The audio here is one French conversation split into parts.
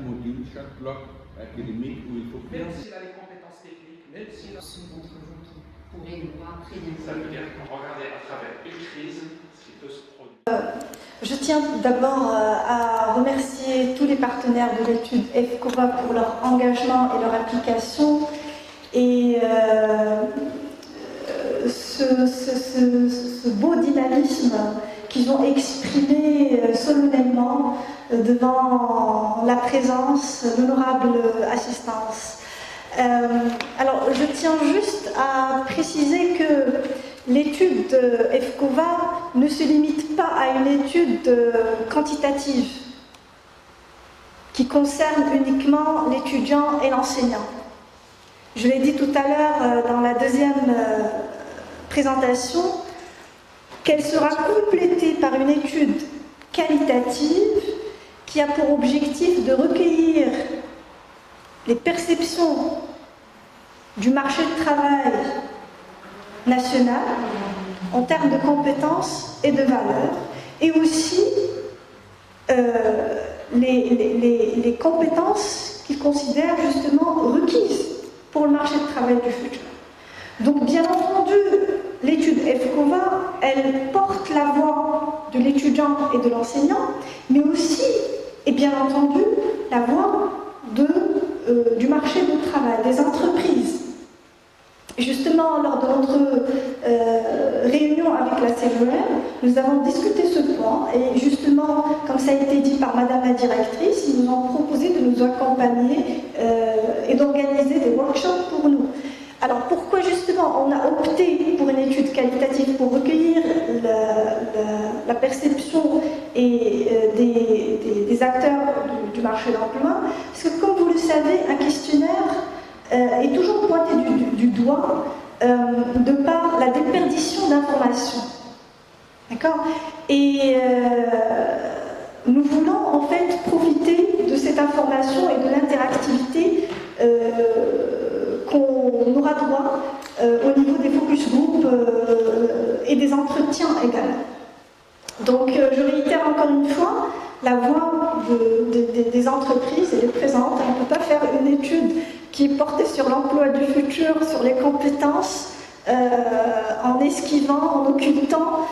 module, chaque bloc académique où il faut... Même s'il a les compétences techniques, même s'il a... Ceux d'entre vous qui pourraient nous voir très bien. Ça veut dire qu'on regardait à travers une crise ce qui peut se produire. Je tiens d'abord à remercier tous les partenaires de l'étude FCOVA pour leur engagement et leur implication et ce beau dynamisme qu'ils ont exprimé solennellement devant la présence, l'honorable assistance. Alors, je tiens juste à préciser que l'étude FCOVA ne se limite pas à une étude quantitative qui concerne uniquement l'étudiant et l'enseignant. Je l'ai dit tout à l'heure dans la deuxième présentation, qu'elle sera complétée par une étude qualitative qui a pour objectif de recueillir les perceptions du marché de travail national en termes de compétences et de valeurs, et aussi les compétences qu'ils considèrent justement requises pour le marché de travail du futur. Donc bien entendu, l'étude FCOVA, elle porte la voix de l'étudiant et de l'enseignant, mais aussi, et bien entendu, la voix du marché du travail, des entreprises. Justement, lors de notre réunion avec la CGM, nous avons discuté ce point et justement, comme ça a été dit par Madame la directrice, ils nous ont proposé de nous accompagner et d'organiser des workshops pour nous. Alors pourquoi justement on a opté pour une étude qualitative pour recueillir la perception et des acteurs du marché de l'emploi? Parce que comme vous le savez, un questionnaire est toujours pointé du doigt de par la déperdition d'informations. D'accord? Et nous voulons en fait profiter de cette information et de l'interactivité qu'on aura droit au niveau des focus group et des entretiens également. Donc je réitère encore une fois, la voix des entreprises, elle est présente. On ne peut pas faire une étude qui est portée sur l'emploi du futur, sur les compétences, en esquivant, en occultant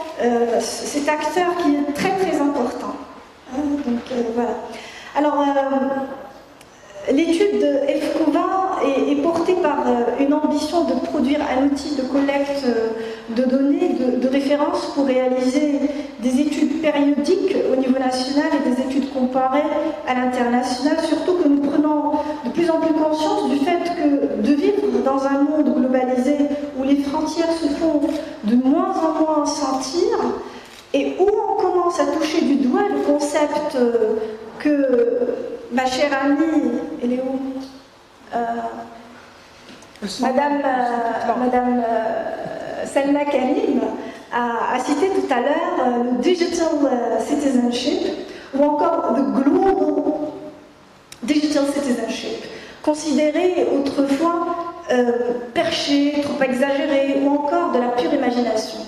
cet acteur qui est très très important. Voilà. Alors, l'étude de FCOVA est portée par une ambition de produire un outil de collecte de données de référence pour réaliser des études périodiques au niveau national et des études comparées à l'international, surtout que nous prenons de plus en plus conscience du fait que de vivre dans un monde globalisé où les frontières se font de moins en moins sentir et où on commence à toucher du doigt le concept que ma chère amie, elle est où Madame Selma Karim a cité tout à l'heure le Digital Citizenship ou encore le Global Digital Citizenship, considéré autrefois perché, trop exagéré ou encore de la pure imagination.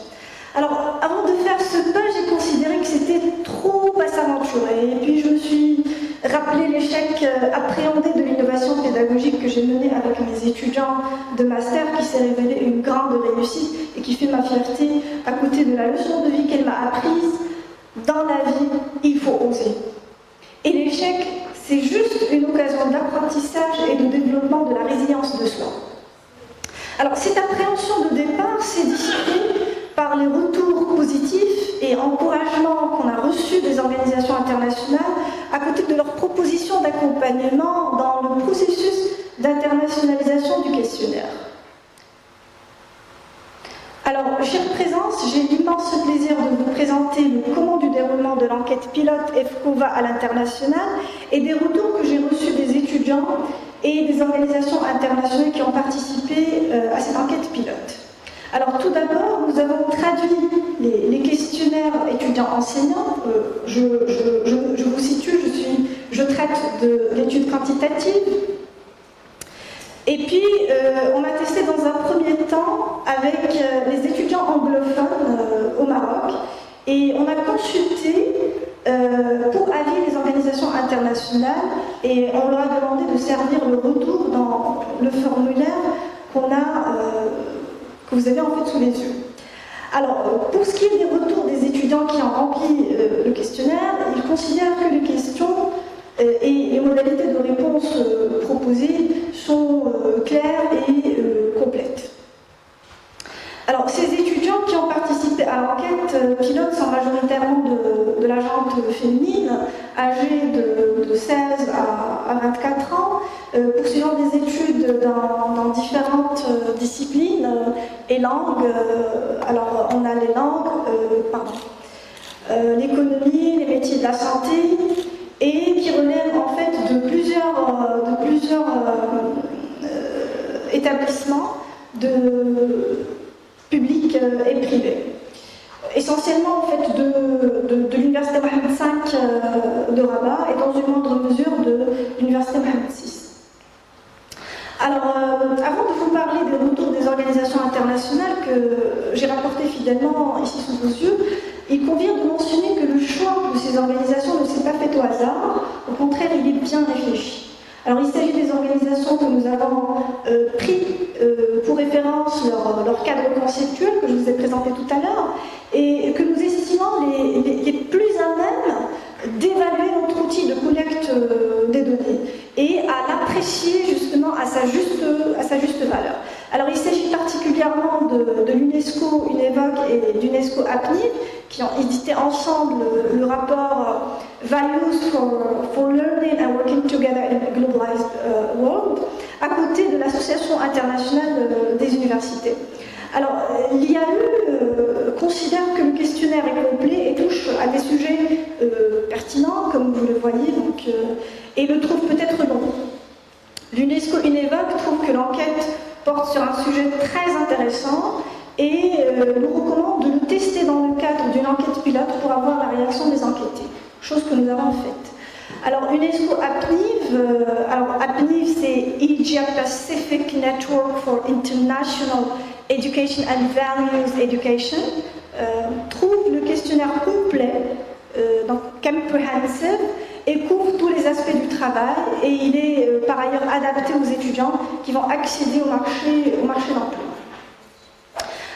Alors, avant de faire ce pas, j'ai considéré que c'était trop à s'aventurer. Et puis, je me suis rappelé l'échec appréhendé de l'innovation pédagogique que j'ai menée avec mes étudiants de master, qui s'est révélée une grande réussite et qui fait ma fierté à côté de la leçon de vie qu'elle m'a apprise. Dans la vie, il faut oser. Et l'échec, c'est juste une occasion d'apprentissage et de développement de la résilience de soi. Alors, cette appréhension de départ s'est dissipée par les retours positifs et encouragements qu'on a reçus des organisations internationales à côté de leurs propositions d'accompagnement dans le processus d'internationalisation du questionnaire. Alors, chère présence, j'ai l'immense plaisir de vous présenter le comment du déroulement de l'enquête pilote FCOVA à l'international et des retours que j'ai reçus des étudiants et des organisations internationales qui ont participé à cette enquête pilote. Alors tout d'abord, nous avons traduit les questionnaires étudiants-enseignants. Je vous situe, je traite de l'étude quantitative. Et puis, on a testé dans un premier temps avec les étudiants anglophones au Maroc. Et on a consulté pour avis des organisations internationales, et on leur a demandé de servir le retour dans le formulaire que vous avez en fait sous les yeux. Alors, pour ce qui est des retours des étudiants qui ont rempli le questionnaire, ils considèrent que les questions et les modalités de réponse proposées sont claires et complètes. Alors, ces étudiants qui ont participé à l'enquête pilote sont majoritairement de la gente féminine, âgées de 16 à 24 ans, poursuivant des études dans différentes disciplines et langues. Alors, on a les langues, l'économie, les métiers de la santé, et qui relèvent en fait de plusieurs établissements publics et privés. Essentiellement en fait de l'université Mohammed V de Rabat et dans une moindre mesure de l'université Mohammed VI. Alors, avant de vous parler des retours des organisations internationales que j'ai rapporté fidèlement ici sous vos yeux, il convient de mentionner que le choix de ces organisations ne s'est pas fait au hasard, au contraire, il est bien réfléchi. Alors, il s'agit des organisations que nous avons pris pour référence leur cadre conceptuel que je vous ai présenté tout à l'heure et que nous estimons les plus à même d'évaluer notre outil de collecte des données et à l'apprécier justement à sa juste valeur. Alors, il s'agit particulièrement de l'UNESCO, UNEVOC et d'UNESCO APNIV qui ont édité ensemble le rapport Values for Learning and Working Together in a Globalized World, à côté de l'Association internationale des universités. Alors, l'IAE considère que le questionnaire est complet et touche à des sujets pertinents, comme vous le voyez, et le trouve peut-être long. L'UNESCO UNEVOC trouve que l'enquête porte sur un sujet très intéressant et nous recommande de le tester dans le cadre d'une enquête pilote pour avoir la réaction des enquêtés, chose que nous avons faite. Alors, UNESCO APNIV, APNIV c'est Asia Pacific Network for International Education and Values Education, trouve le questionnaire complet, donc comprehensive, et couvre tous les aspects du travail, et il est par ailleurs adapté aux étudiants qui vont accéder au marché d'emploi.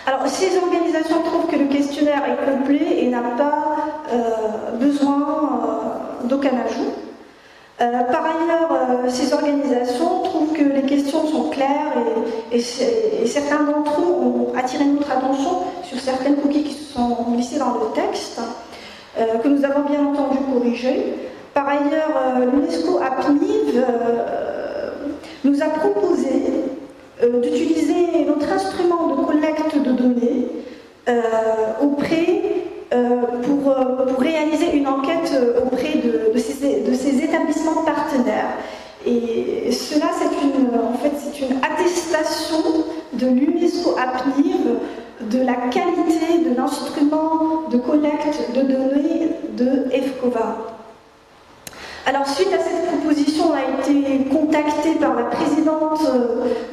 Alors, ces organisations trouvent que le questionnaire est complet et n'a pas besoin d'aucun ajout. Par ailleurs, ces organisations trouvent que les questions sont claires et certains d'entre eux ont attiré notre attention sur certaines coquilles qui se sont glissées dans le texte, que nous avons bien entendu corriger. Par ailleurs, l'UNESCO APNIV nous a proposé d'utiliser notre instrument de collecte de données pour réaliser une enquête auprès de ces établissements partenaires. Et cela, c'est une attestation de l'UNESCO APNIV de la qualité de l'instrument de collecte de données de FCOVA. Alors, suite à cette proposition, on a été contacté par la présidente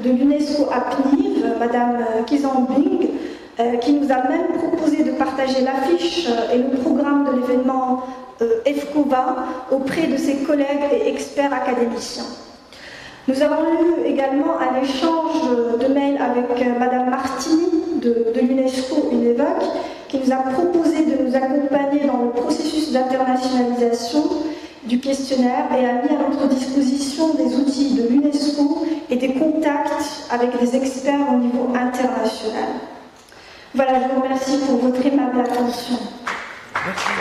de l'UNESCO APNIV, Madame Kizambing, qui nous a même proposé de partager l'affiche et le programme de l'événement FCOVA auprès de ses collègues et experts académiciens. Nous avons eu également un échange de mails avec Madame Martini de l'UNESCO UNEVOC, qui nous a proposé de nous accompagner dans le processus d'internationalisation du questionnaire et a mis à notre disposition des outils de l'UNESCO et des contacts avec des experts au niveau international. Voilà, je vous remercie pour votre aimable attention. Merci.